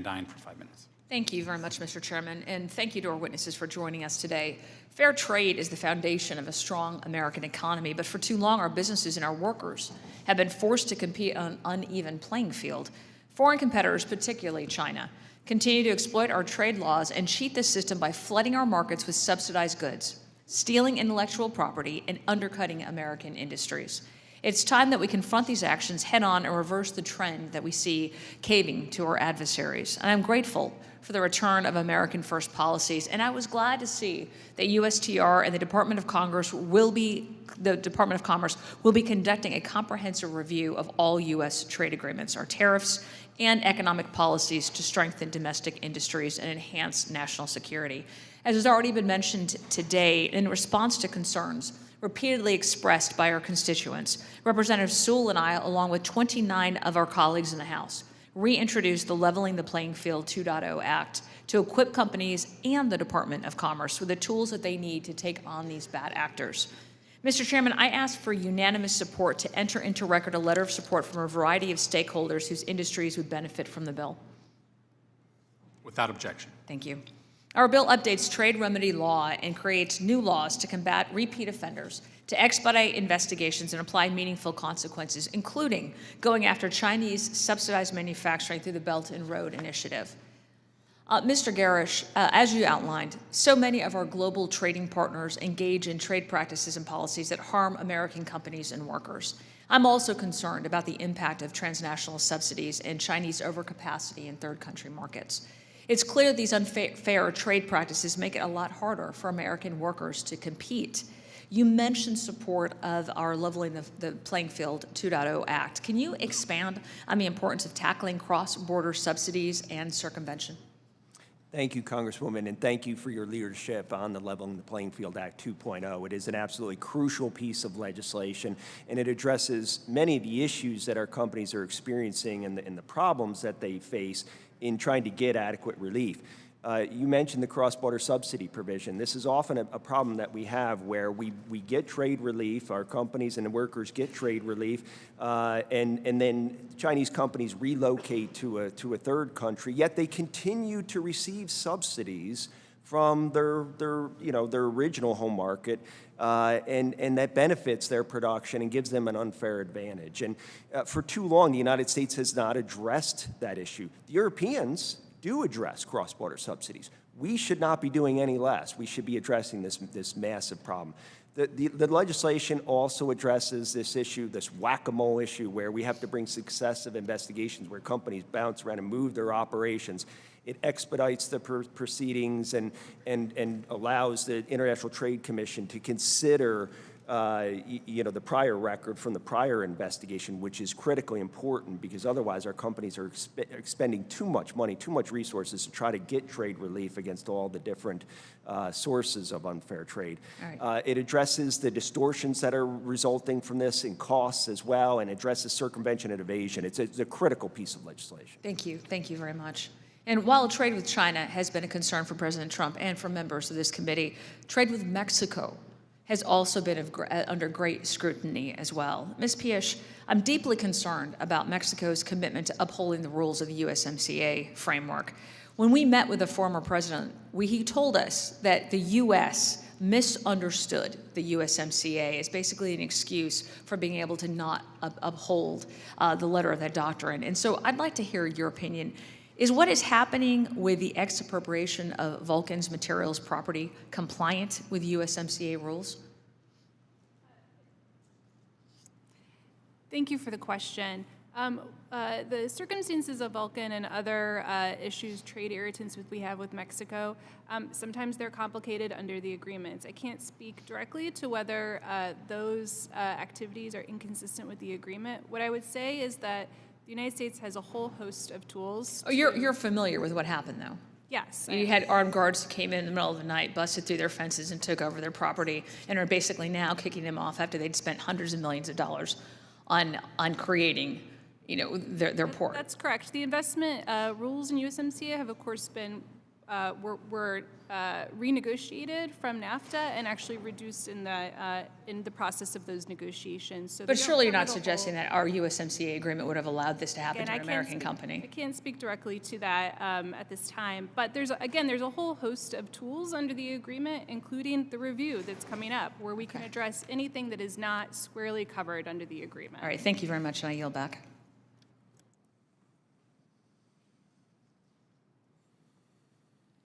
Duyne for 5 minutes. Thank you very much, Mr. Chairman, and thank you to our witnesses for joining us today. Fair trade is the foundation of a strong American economy, but for too long, our businesses and our workers have been forced to compete on an uneven playing field. Foreign competitors, particularly China, continue to exploit our trade laws and cheat the system by flooding our markets with subsidized goods, stealing intellectual property, and undercutting American industries. It's time that we confront these actions head-on and reverse the trend that we see caving to our adversaries. And I'm grateful for the return of American first policies, and I was glad to see that USTR and the Department of Commerce will be conducting a comprehensive review of all U.S. trade agreements, our tariffs, and economic policies to strengthen domestic industries and enhance national security. As has already been mentioned today, in response to concerns repeatedly expressed by our constituents, Representative Sewell and I, along with 29 of our colleagues in the House, reintroduced the Leveling the Playing Field 2.0 Act to equip companies and the Department of Commerce with the tools that they need to take on these bad actors. Mr. Chairman, I ask for unanimous support to enter into record a letter of support from a variety of stakeholders whose industries would benefit from the bill. Without objection. Thank you. Our bill updates trade remedy law and creates new laws to combat repeat offenders, to expedite investigations and apply meaningful consequences, including going after Chinese subsidized manufacturing through the Belt and Road Initiative. Mr. Garish, as you outlined, so many of our global trading partners engage in trade practices and policies that harm American companies and workers. I'm also concerned about the impact of transnational subsidies and Chinese overcapacity in third country markets. It's clear these unfair trade practices make it a lot harder for American workers to compete. You mentioned support of our Leveling the Playing Field 2.0 Act. Can you expand on the importance of tackling cross-border subsidies and circumvention? Thank you, Congresswoman, and thank you for your leadership on the Leveling the Playing Field Act 2.0. It is an absolutely crucial piece of legislation, and it addresses many of the issues that our companies are experiencing and the problems that they face in trying to get adequate relief. You mentioned the cross-border subsidy provision. This is often a problem that we have where we get trade relief, our companies and the workers get trade relief, and then Chinese companies relocate to a third country, yet they continue to receive subsidies from their original home market, and that benefits their production and gives them an unfair advantage. And for too long, the United States has not addressed that issue. The Europeans do address cross-border subsidies. We should not be doing any less. We should be addressing this massive problem. The legislation also addresses this issue, this whack-a-mole issue, where we have to bring successive investigations where companies bounce around and move their operations. It expedites the proceedings and allows the International Trade Commission to consider the prior record from the prior investigation, which is critically important because otherwise our companies are expending too much money, too much resources to try to get trade relief against all the different sources of unfair trade. Right. It addresses the distortions that are resulting from this in costs as well, and addresses circumvention and evasion. It's a critical piece of legislation. Thank you. Thank you very much. And while trade with China has been a concern for President Trump and for members of this committee, trade with Mexico has also been under great scrutiny as well. Ms. Piesch, I'm deeply concerned about Mexico's commitment to upholding the rules of the USMCA framework. When we met with the former president, he told us that the U.S. misunderstood the USMCA as basically an excuse for being able to not uphold the letter of that doctrine. And so I'd like to hear your opinion. Is what is happening with the expropriation of Vulcan's materials property compliant with USMCA rules? Thank you for the question. The circumstances of Vulcan and other issues, trade irritants we have with Mexico, sometimes they're complicated under the agreements. I can't speak directly to whether those activities are inconsistent with the agreement. What I would say is that the United States has a whole host of tools. Oh, you're familiar with what happened, though? Yes. You had armed guards who came in the middle of the night, busted through their fences, and took over their property, and are basically now kicking them off after they'd spent hundreds of millions of dollars on creating, their port. That's correct. The investment rules in USMCA have, of course, been were renegotiated from NAFTA and actually reduced in the process of those negotiations. So But they don't surely you're cover not the suggesting whole- that our USMCA agreement would have allowed this to happen Again, to I an can't American speak- company. I can't speak directly to that at this time, but there's a whole host of tools under the agreement, including the review that's coming up, where we can address anything that is not squarely covered under the agreement. All right, thank you very much, and I yield back.